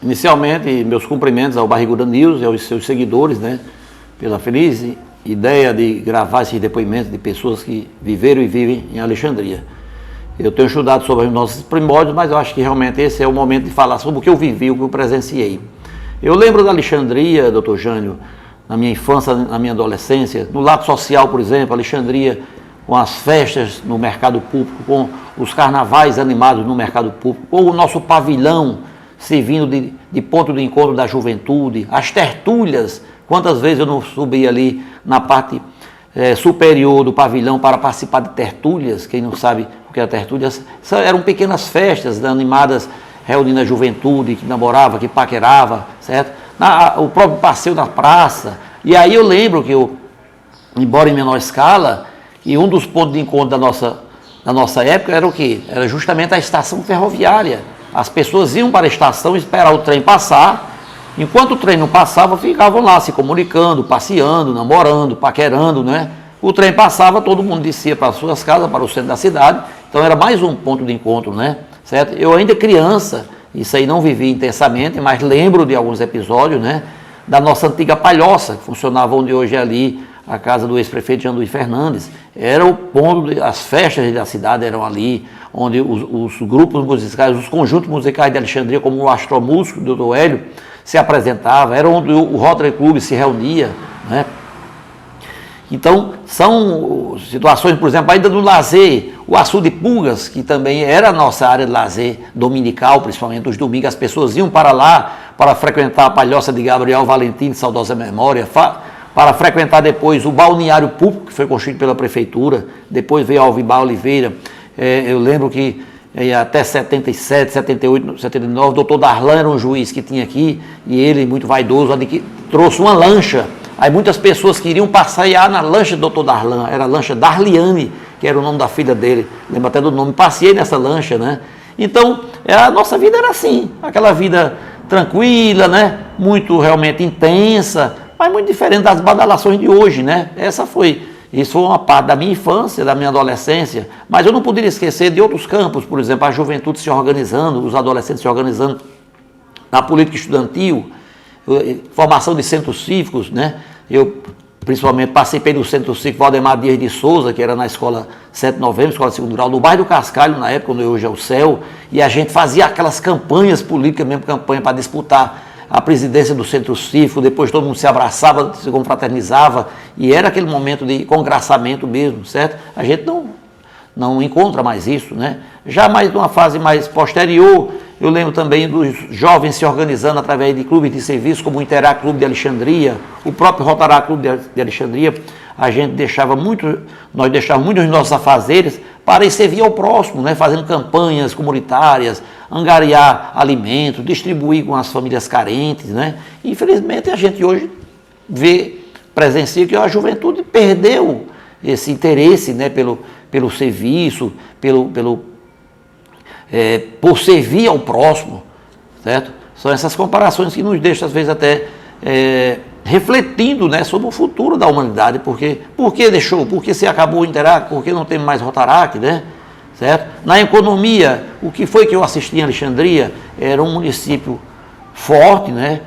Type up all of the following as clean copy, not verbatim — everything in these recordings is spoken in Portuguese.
Inicialmente, meus cumprimentos ao Barriguda News e aos seus seguidores, né, pela feliz ideia de gravar esses depoimentos de pessoas que viveram e vivem em Alexandria. Eu tenho estudado sobre os nossos primórdios, mas eu acho que realmente esse é o momento de falar sobre o que eu vivi, o que eu presenciei. Eu lembro da Alexandria, doutor Jânio, na minha infância, na minha adolescência, no lado social, por exemplo, Alexandria, com as festas no mercado público, com os carnavais animados no mercado público, com o nosso pavilhão servindo de ponto de encontro da juventude, as tertúlias, quantas vezes eu não subi ali na parte superior do pavilhão para participar de tertúlias, quem não sabe o que é tertúlias, eram pequenas festas, né, animadas, reunindo a juventude, que namorava, que paquerava, certo? O próprio passeio na praça, e aí eu lembro que eu, embora em menor escala, e um dos pontos de encontro da nossa época era o quê? Era justamente a estação ferroviária. As pessoas iam para a estação esperar o trem passar. Enquanto o trem não passava, ficavam lá se comunicando, passeando, namorando, paquerando, né? O trem passava, todo mundo descia para as suas casas, para o centro da cidade. Então era mais um ponto de encontro, né? Certo? Eu ainda criança, isso aí não vivi intensamente, mas lembro de alguns episódios, né? Da nossa antiga palhoça, que funcionava onde hoje é ali a casa do ex-prefeito Jean Luiz Fernandes. Era o ponto, as festas da cidade eram ali, onde os grupos musicais, os conjuntos musicais de Alexandria, como o Astromúsico, do Dr. Hélio, se apresentava, era onde o Rotary Club se reunia, né? Então, são situações, por exemplo, ainda no lazer, o Açude de Pulgas, que também era a nossa área de lazer dominical, principalmente os domingos, as pessoas iam para lá para frequentar a palhoça de Gabriel Valentim, de saudosa memória, para frequentar depois o balneário público, que foi construído pela prefeitura, depois veio Alvimar Oliveira. Eu lembro que até 77, 78, 79, o doutor Darlan era um juiz que tinha aqui, e ele, muito vaidoso, trouxe uma lancha. Aí muitas pessoas queriam passear na lancha do doutor Darlan, era a lancha Darliane, que era o nome da filha dele, lembro até do nome, passei nessa lancha, né? Então, a nossa vida era assim, aquela vida tranquila, né? Muito realmente intensa, mas muito diferente das badalações de hoje, né? Isso foi uma parte da minha infância, da minha adolescência, mas eu não poderia esquecer de outros campos, por exemplo, a juventude se organizando, os adolescentes se organizando na política estudantil, formação de centros cívicos, né? Eu, principalmente, participei do Centro Cívico Valdemar Dias de Souza, que era na Escola 7 de Novembro, Escola de Segundo Grau, no bairro do Cascalho, na época, onde hoje é o CEL, e a gente fazia aquelas campanhas políticas, mesmo campanha para disputar a presidência do Centro Cívico, depois todo mundo se abraçava, se confraternizava, e era aquele momento de congraçamento mesmo, certo? A gente não encontra mais isso, né? Já mais numa fase mais posterior, eu lembro também dos jovens se organizando através de clubes de serviço, como o Interac Clube de Alexandria, o próprio Rotaract Clube de Alexandria. Nós deixávamos muitos dos nossos afazeres para ir servir ao próximo, né? Fazendo campanhas comunitárias, angariar alimentos, distribuir com as famílias carentes, né? E, infelizmente, a gente hoje presencia que a juventude perdeu esse interesse, né? Pelo serviço, por servir ao próximo, certo? São essas comparações que nos deixam, às vezes, até refletindo, né, sobre o futuro da humanidade, por que deixou, por que se acabou o Interac, por que não tem mais Rotaract, né? Certo? Na economia, o que foi que eu assisti em Alexandria? Era um município forte, né?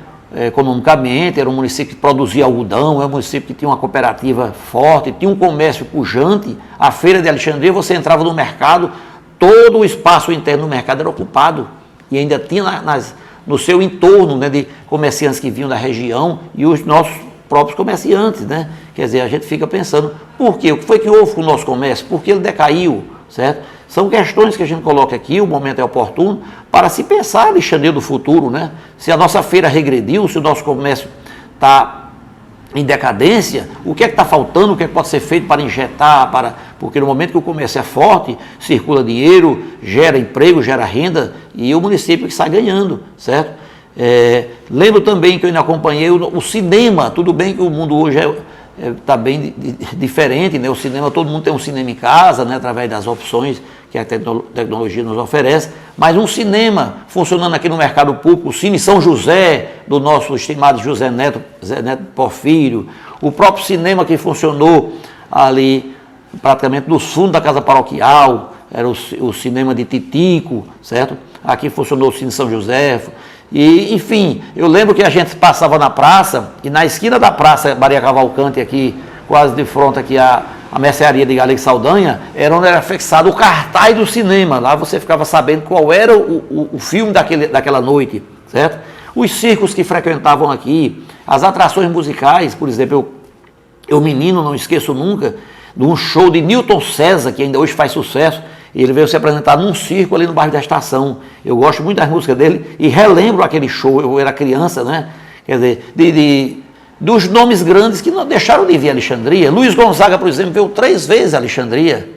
Economicamente, era um município que produzia algodão, era um município que tinha uma cooperativa forte, tinha um comércio pujante. A feira de Alexandria, você entrava no mercado, todo o espaço interno do mercado era ocupado, e ainda tinha no seu entorno, né, de comerciantes que vinham da região e os nossos próprios comerciantes, né? Quer dizer, a gente fica pensando, por quê? O que foi que houve com o nosso comércio? Por que ele decaiu, certo? São questões que a gente coloca aqui, o momento é oportuno, para se pensar Alexandria do futuro, né? Se a nossa feira regrediu, se o nosso comércio está em decadência, o que é que está faltando, o que é que pode ser feito para injetar, porque no momento que o comércio é forte, circula dinheiro, gera emprego, gera renda, e o município que sai ganhando, certo? Lembro também que eu ainda acompanhei o cinema, tudo bem que o mundo hoje está bem diferente, né? O cinema, todo mundo tem um cinema em casa, né? Através das opções que a tecnologia nos oferece, mas um cinema funcionando aqui no mercado público, o Cine São José, do nosso estimado José Neto Porfírio, o próprio cinema que funcionou ali praticamente nos fundos da casa paroquial, era o cinema de Titico, certo? Aqui funcionou o Cine São José, E, enfim, eu lembro que a gente passava na praça, e na esquina da praça Maria Cavalcante, aqui, quase de frente aqui a mercearia de Galego Saldanha, era onde era fixado o cartaz do cinema. Lá você ficava sabendo qual era o filme daquela noite, certo? Os circos que frequentavam aqui, as atrações musicais, por exemplo, eu menino, não esqueço nunca, de um show de Newton César, que ainda hoje faz sucesso. Ele veio se apresentar num circo ali no bairro da Estação. Eu gosto muito das músicas dele e relembro aquele show. Eu era criança, né? Quer dizer, dos nomes grandes que não deixaram de vir a Alexandria. Luiz Gonzaga, por exemplo, veio 3 vezes a Alexandria,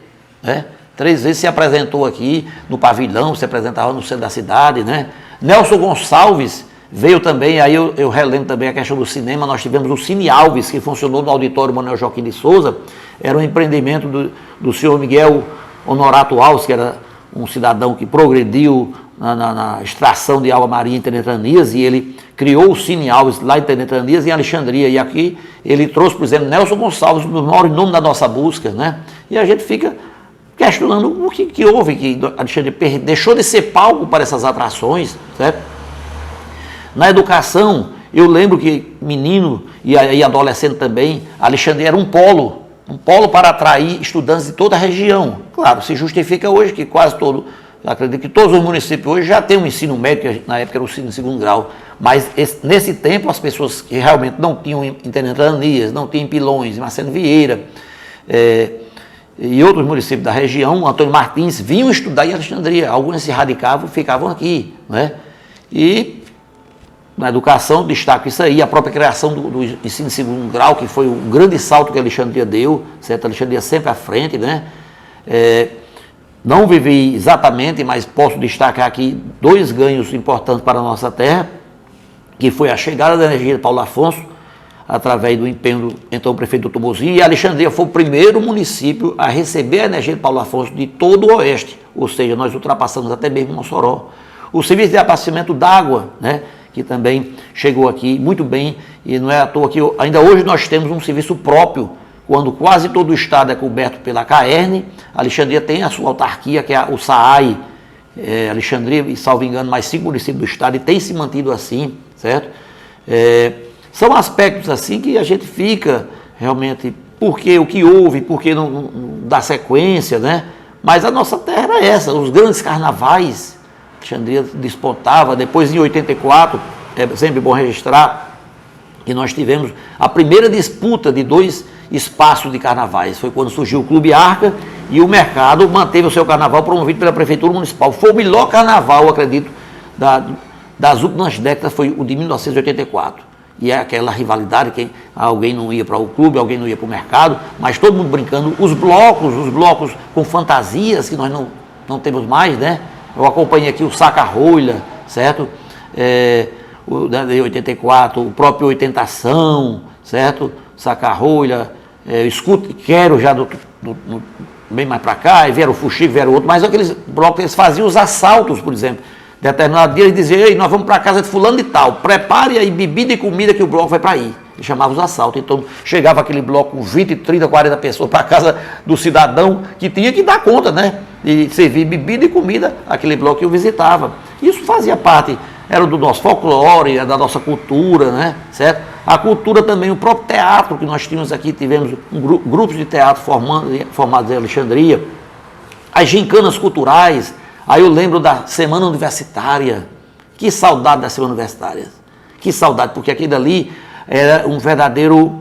né? 3 vezes se apresentou aqui no pavilhão, se apresentava no centro da cidade, né? Nelson Gonçalves veio também, aí eu relembro também a questão do cinema. Nós tivemos o Cine Alves, que funcionou no auditório Manuel Joaquim de Souza. Era um empreendimento do senhor Miguel Honorato Alves, que era um cidadão que progrediu na extração de água marinha em Tenetranias, e ele criou o Cine Alves lá em Tenetranias e em Alexandria. E aqui ele trouxe, por exemplo, Nelson Gonçalves, o maior nome da nossa busca, né? E a gente fica questionando o que houve, que Alexandria deixou de ser palco para essas atrações, certo? Na educação, eu lembro que menino e adolescente também, Alexandria era um polo para atrair estudantes de toda a região. Claro, se justifica hoje que quase todo, eu acredito que todos os municípios hoje já têm um ensino médio, que na época era o ensino de 2º grau, mas nesse tempo as pessoas que realmente não tinham Tenetranias, não tinham Pilões, Marcelo Vieira, e outros municípios da região, Antônio Martins, vinham estudar em Alexandria. Alguns se radicavam, ficavam aqui, né? E na educação, destaco isso aí, a própria criação do ensino de 2º grau, que foi um grande salto que a Alexandria deu, certo? A Alexandria sempre à frente, né? Não vivi exatamente, mas posso destacar aqui 2 ganhos importantes para a nossa terra, que foi a chegada da energia de Paulo Afonso, através do empenho do então prefeito Dr. Mozinho, e Alexandria foi o primeiro município a receber a energia de Paulo Afonso de todo o oeste, ou seja, nós ultrapassamos até mesmo Mossoró. O serviço de abastecimento d'água, né, que também chegou aqui muito bem, e não é à toa que ainda hoje nós temos um serviço próprio, quando quase todo o estado é coberto pela CAERN. Alexandria tem a sua autarquia, que é o SAAI, Alexandria, e salvo engano, mais 5 municípios do estado, e tem se mantido assim, certo? São aspectos assim que a gente fica realmente, porque o que houve, porque não dá sequência, né? Mas a nossa terra era essa, os grandes carnavais, Alexandria despontava. Depois, em 84, é sempre bom registrar que nós tivemos a primeira disputa de 2 espaços de carnavais. Foi quando surgiu o Clube Arca e o Mercado manteve o seu carnaval promovido pela Prefeitura Municipal. Foi o melhor carnaval, acredito, das últimas décadas, foi o de 1984. E é aquela rivalidade, que alguém não ia para o clube, alguém não ia para o mercado, mas todo mundo brincando. Os blocos com fantasias, que nós não temos mais, né? Eu acompanhei aqui o Saca-Rolha, certo? O de 84, o próprio Oitentação, certo? Saca-Rolha, Escuto, Quero já bem mais para cá, e vieram o Fuxico, vieram outro, mas aqueles blocos, eles faziam os assaltos, por exemplo. Determinado dia eles diziam: ei, nós vamos para a casa de fulano de tal, prepare aí bebida e comida que o bloco vai para aí. E chamava os assaltos. Então chegava aquele bloco com 20, 30, 40 pessoas para a casa do cidadão, que tinha que dar conta, né? De servir bebida e comida àquele bloco que eu visitava. Isso fazia parte, era do nosso folclore, era da nossa cultura, né? Certo? A cultura também, o próprio teatro que nós tínhamos aqui, tivemos grupos de teatro formados em Alexandria, as gincanas culturais. Aí eu lembro da Semana Universitária. Que saudade da Semana Universitária. Que saudade, porque aquilo ali era um verdadeiro...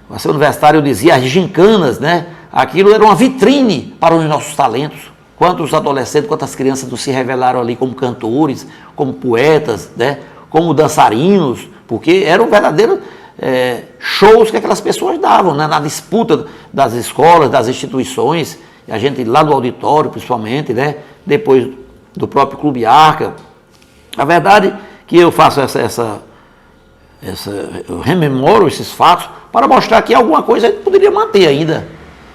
a Semana Universitária, eu dizia, as gincanas, né? Aquilo era uma vitrine para os nossos talentos. Quantos adolescentes, quantas crianças não se revelaram ali como cantores, como poetas, né? Como dançarinos, porque eram verdadeiros shows que aquelas pessoas davam, né? Na disputa das escolas, das instituições. A gente lá no auditório, principalmente, né? Depois do próprio Clube Arca. A verdade é que eu faço eu rememoro esses fatos para mostrar que alguma coisa a gente poderia manter ainda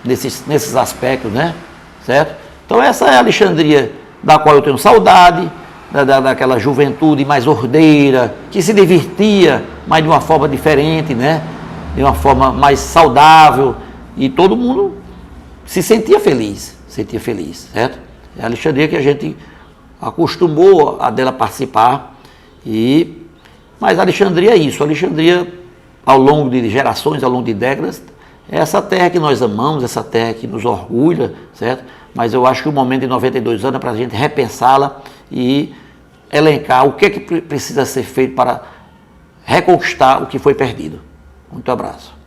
nesses aspectos, né? Certo? Então essa é a Alexandria da qual eu tenho saudade, daquela juventude mais ordeira, que se divertia, mas de uma forma diferente, né? De uma forma mais saudável, e todo mundo se sentia feliz, certo? É a Alexandria que a gente acostumou a dela participar, mas Alexandria é isso, Alexandria ao longo de gerações, ao longo de décadas, é essa terra que nós amamos, essa terra que nos orgulha, certo? Mas eu acho que o momento de 92 anos é para a gente repensá-la e elencar o que é que precisa ser feito para reconquistar o que foi perdido. Muito abraço.